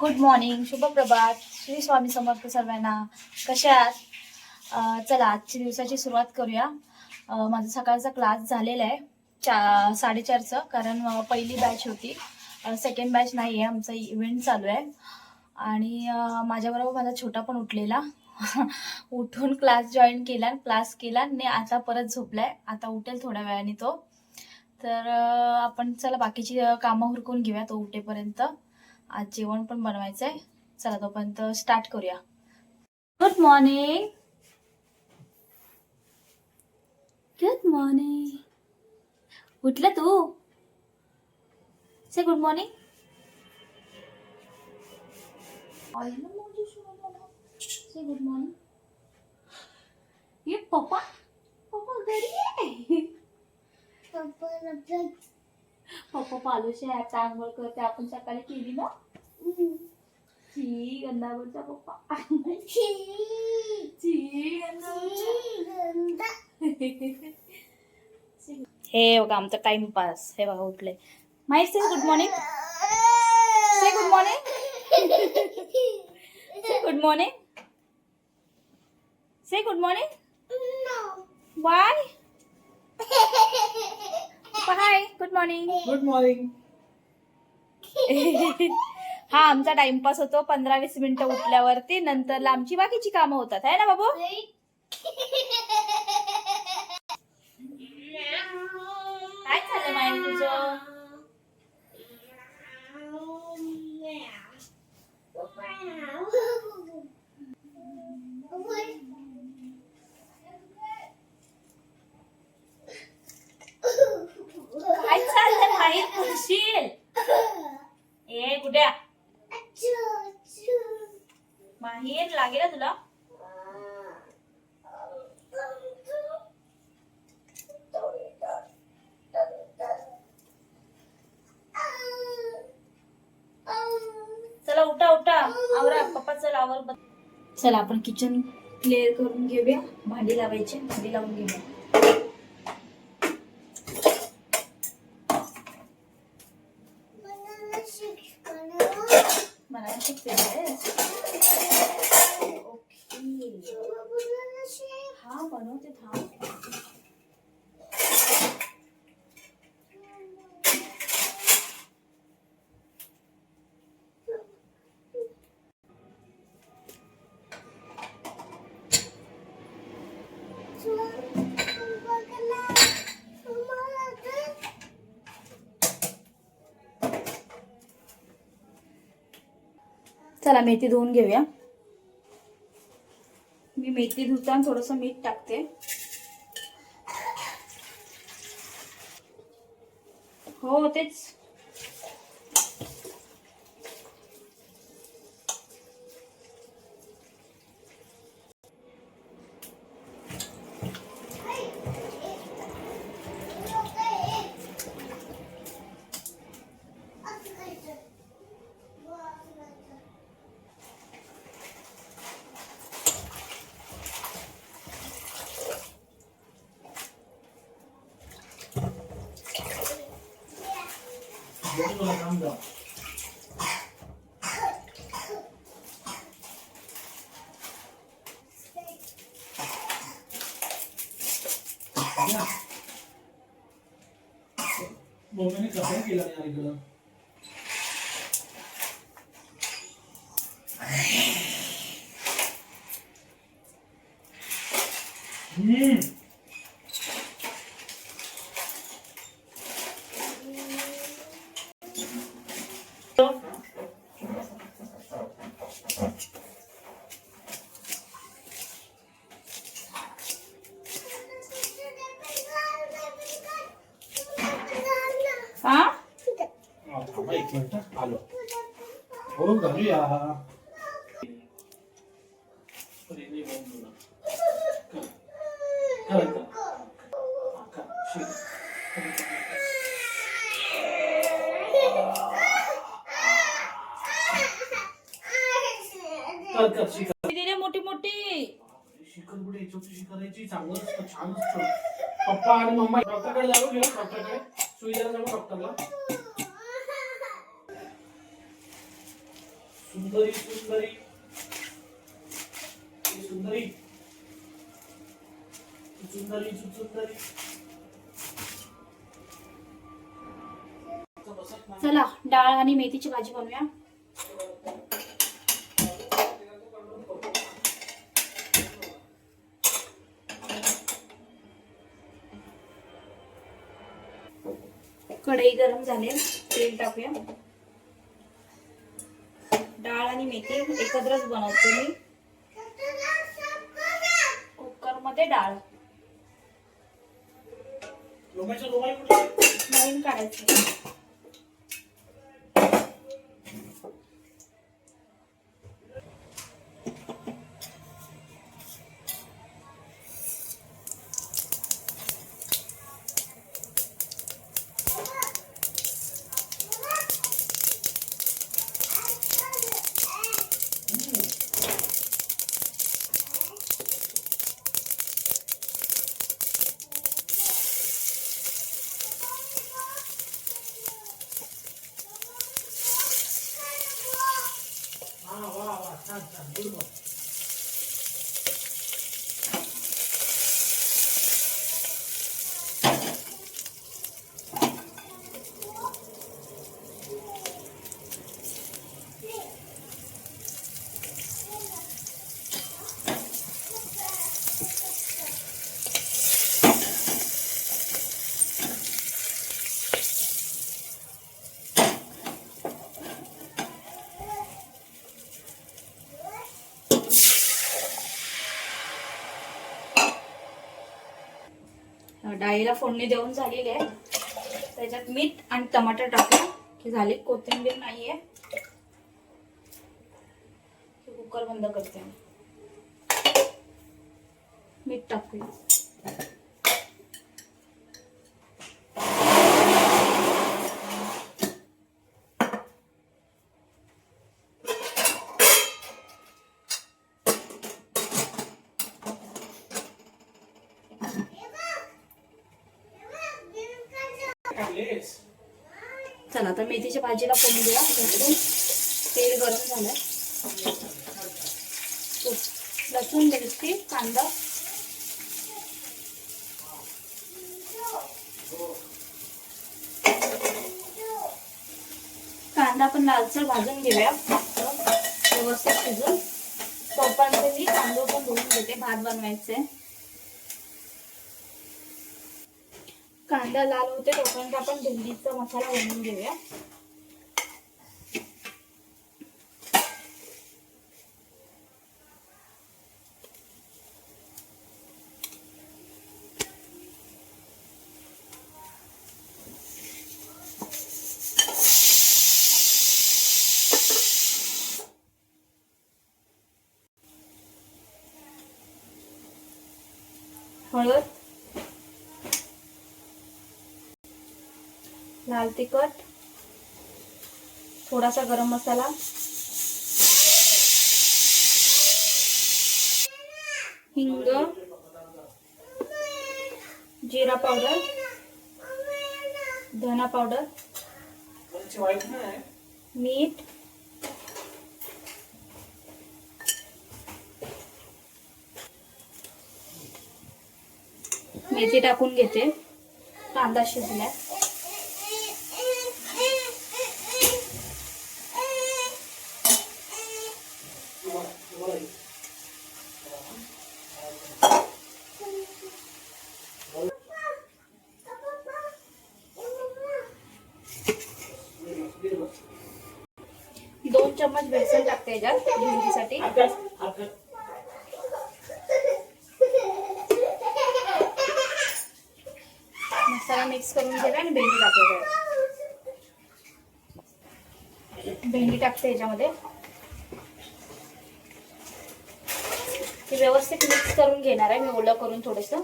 Good morning, शुभ प्रभात, श्री स्वामी समर्थ सर्वांना. कशा आहात? चला आजची दिवसाची सुरुवात करूया. माझा सकाळचा क्लास झालेला आहे 4:30चं, कारण पहिली बॅच होती, सेकंड बॅच नाही आहे, आमचा इव्हेंट चालू आहे. आणि माझ्याबरोबर माझा छोटा पण उठलेला उठून क्लास जॉईन केला, क्लास केला आणि आता परत झोपलाय. आता उठेल थोड्या वेळाने तो. तर आपण चला बाकीची कामं हुरकून घेऊया तो उठेपर्यंत. आज जेवण पण बनवायचं आहे. चला तोपर्यंत स्टार्ट करूया. Good morning. Good morning. उठला तू? से good morning. Say good morning. ये पप्पा पप्पा घरी आहे. पप्पा पालूशी आहे, आता आंघोळ करते. आपण सकाळी केली ना. छी गंधावरचा पप्पा. हे बघा आमचा टाइमपास. हे बघा उठले. माहिती say good morning. Say good morning. Say good morning. Say good morning. Bye. Hi. Good morning. Good morning. हा आमचा टाइमपास होतो 15-20 मिनिटं उठल्यावरती. नंतर आमची बाकीची कामं होतात, है ना बाबू? काय चाललं माहिती तुझं? काय चाललं माहीत करशील? ए गुड्या, माहीर लागेल ना तुला? चला उठा उठा, आवरा पप्पा. चला आवर. चला आपण किचन क्लिअर करून घेऊया. भांडी लावायची, भांडी लावून घेऊया. मला शिकते. ओके हा बनवते. थांब. चला मेथी धुवून घेऊया. मी मेथी धुताना थोडस मीठ टाकते. हो तेच. मम्मीने कसं केलं यार इकडं? हा थांबा एक मिनिट, आलो. हो घालूया. दिले मोठी मोठी शिखर कुठे छोटी करायची. चांगलं छान असतं. पप्पा आणि मम्मा डॉक्टरकडे जाऊ घेऊ. डॉक्टरकडे सुई द्यायला जाऊ डॉक्टरला. सुंदरी सुंदरी सुंदरी सुंदरी सुंदरी. चला डाळ आणि मेथीची भाजी बनवूया. कढई गरम झाले, तेल टाकूया. डाळ आणि मेथी एकत्रच बनवते मी. कुकर मध्ये डाळ नवीन काढायचं. डाळीला फोडणी देऊन झालेली आहे. त्याच्यात मीठ आणि टमाटर टाकूया की झाली. कोथिंबीर नाहीये. कुकर बंद करते. मीठ टाकूया. चला आता मेथीच्या भाजीला फोडणी द्या. तेल गरम झालंय. लसूण मिरची कांदा कांदा पण लालसर भाजून घेऊया. व्यवस्थित शिजून तोपर्यंत मी तांदूळ पण धुवून घेते. भात बनवायचे. कांदा लाल होते तोपर्यंत आपण भेंडीचा मसाला बनवून घेऊया. हळद, लाल तिखट, थोडासा गरम मसाला, हिंग, जीरा पावडर, धना पावडर, मीठ, मेथी टाकून घेते. कांदा शिजला. दोन चम्मच बेसन टाकते याच्यात भेंडीसाठी. मसाला मिक्स करून घेऊया आणि भेंडी टाकायची. भेंडी टाकते याच्यामध्ये. ती व्यवस्थित मिक्स करून घेणार आहे मी ओलं करून थोडंसं.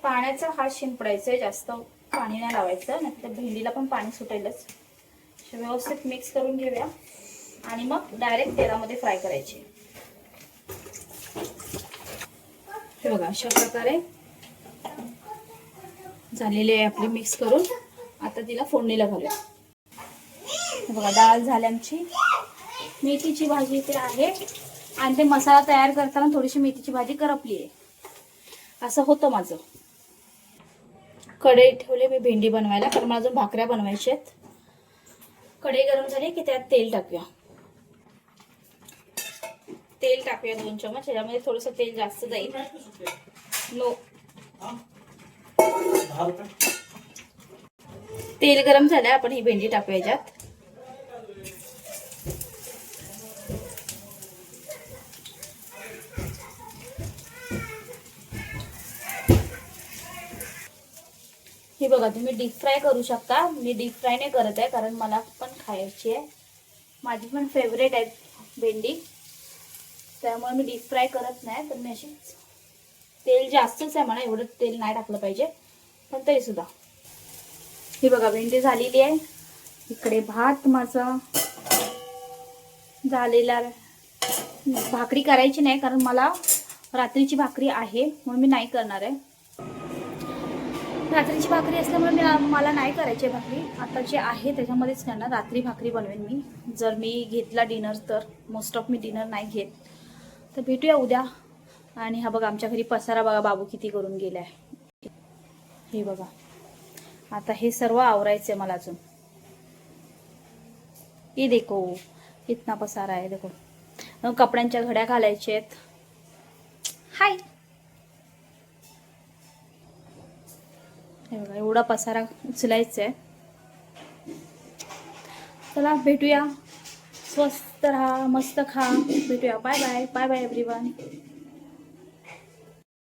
पाण्याचा हात शिंपडायचा आहे. जास्त पाणी नाही लावायचं, नाही तर भेंडीला पण पाणी सुटेलच. व्यवस्थित मिक्स करून घेऊया आणि मग डायरेक्ट तेलामध्ये फ्राय करायचे. हे बघा अशा प्रकारे झालेली आहे आपली मिक्स करून. आता तिला फोडणीला घालूया. हे बघा डाळ झाली आमची. मेथीची भाजी इथे आहे आणि ते मसाला तयार करताना थोडीशी मेथीची भाजी करपली आहे. असं होतं माझं. कढई ठेवले मी भेंडी बनवायला, कारण मला अजून भाकऱ्या बनवायच्या आहेत. कढई गरम झाली की त्यात तेल टाकूया. तेल टाकूया 2 चमच. ह्याच्यामध्ये थोडंसं तेल जास्त जाईल. नो, तेल गरम झालं. आपण ही भेंडी टाकूया याच्यात. ही बघा, तुम्ही डीप फ्राय करू शकता. मी डीप फ्राय नाही करत आहे, कारण मला पण खायची आहे. माझी पण फेवरेट आहे भेंडी, त्यामुळे मी डीप फ्राय करत नाही. तर मी अशी, तेल जास्तच आहे म्हणा, एवढं तेल नाही टाकलं पाहिजे, पण तरी सुद्धा. ही बघा भेंडी झालेली आहे. इकडे भात माझा झालेला. भाकरी करायची नाही, कारण मला रात्रीची भाकरी आहे म्हणून मी नाही करणार आहे. रात्रीची भाकरी असल्यामुळे मला नाही करायची आहे भाकरी. आता जे आहे त्याच्यामध्येच करणार. रात्री भाकरी बनवेन मी, जर मी घेतला डिनर तर. मोस्ट ऑफ मी डिनर नाही घेत. तर भेटूया उद्या. आणि हा बघा आमच्या घरी पसारा बघा बाबू किती करून गेलाय. हे बघा, आता हे सर्व आवरायचं आहे मला अजून. ये देखो, इतना पसारा आहे देखो. कपड्यांच्या घड्या घालायच्या आहेत. हाय, हे बघा एवढा पसारा उचलायचा आहे. चला भेटूया. स्वस्त राहा, मस्त खा. भेटूया. Bye bye. Bye bye everyone.